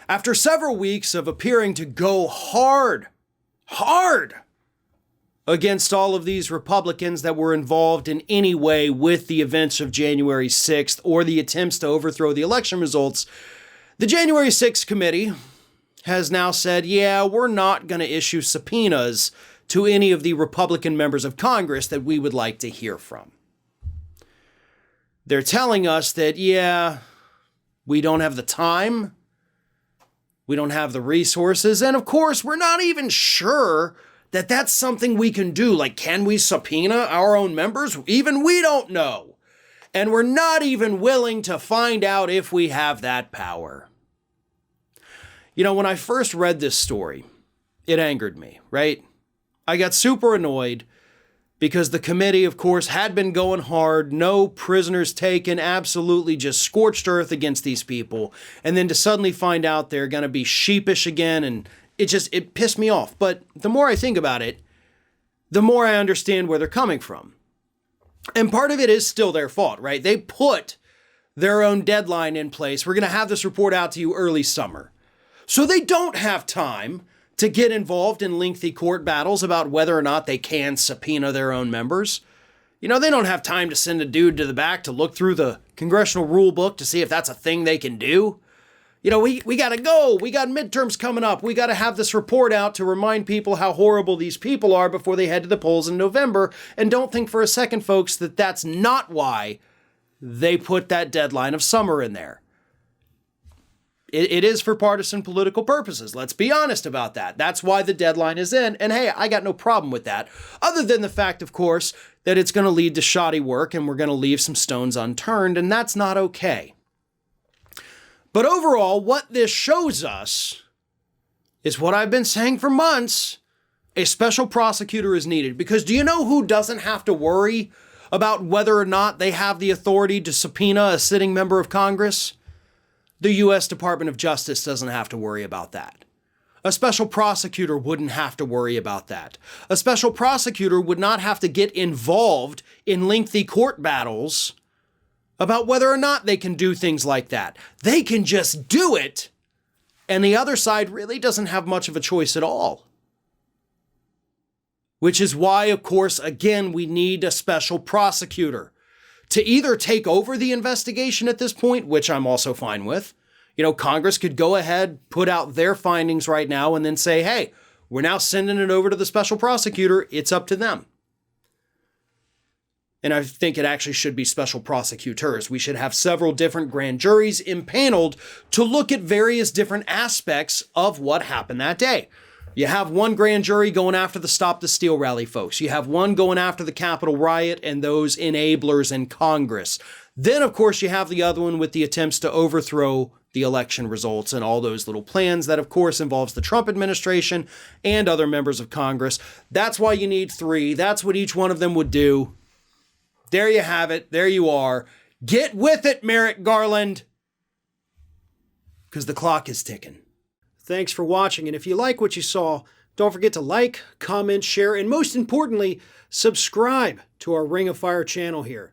After several weeks of appearing to go hard against all of these Republicans that were involved in any way with the events of January 6th or the attempts to overthrow the election results, the January 6th committee has now said, yeah, we're not going to issue subpoenas to any of the Republican members of Congress that we would like to hear from. They're telling us that, yeah, we don't have the time, we don't have the resources, and of course, we're not even sure that that's something we can do. Like, can we subpoena our own members? Even we don't know. And we're not even willing to find out if we have that power. You know, when I first read this story, it angered me, right? I got super annoyed because the committee, of course, had been going hard, no prisoners taken, absolutely just scorched earth against these people. And then to suddenly find out they're going to be sheepish again, and it pissed me off. But the more I think about it, the more I understand where they're coming from. And part of it is still their fault, right? They put their own deadline in place. We're going to have this report out to you early summer. So they don't have time to get involved in lengthy court battles about whether or not they can subpoena their own members. You know, they don't have time to send a dude to the back to look through the congressional rule book to see if that's a thing they can do. You know, we got to go. We got midterms coming up. We got to have this report out to remind people how horrible these people are before they head to the polls in November. And don't think for a second, folks, that that's not why they put that deadline of summer in there. It is for partisan political purposes. Let's be honest about that. That's why the deadline is in. And hey, I got no problem with that. Other than the fact, of course, that it's going to lead to shoddy work and we're going to leave some stones unturned. And that's not okay. But overall, what this shows us is what I've been saying for months. A special prosecutor is needed. Because do you know who doesn't have to worry about whether or not they have the authority to subpoena a sitting member of Congress? The U.S. Department of Justice doesn't have to worry about that. A special prosecutor wouldn't have to worry about that. A special prosecutor would not have to get involved in lengthy court battles about whether or not they can do things like that. They can just do it, and the other side really doesn't have much of a choice at all. Which is why, of course, again, we need a special prosecutor to either take over the investigation at this point, which I'm also fine with. You know, Congress could go ahead, put out their findings right now, and then say, hey, we're now sending it over to the special prosecutor. It's up to them. And I think it actually should be special prosecutors. We should have several different grand juries impaneled to look at various different aspects of what happened that day. You have one grand jury going after the Stop the Steal rally folks. You have one going after the Capitol riot and those enablers in Congress. Then, of course, you have the other one with the attempts to overthrow the election results and all those little plans that, of course, involves the Trump administration and other members of Congress. That's why you need three. That's what each one of them would do. There you have it. There you are. Get with it, Merrick Garland, because the clock is ticking. Thanks for watching, and if you like what you saw, don't forget to like, comment, share, and most importantly, subscribe to our Ring of Fire channel here.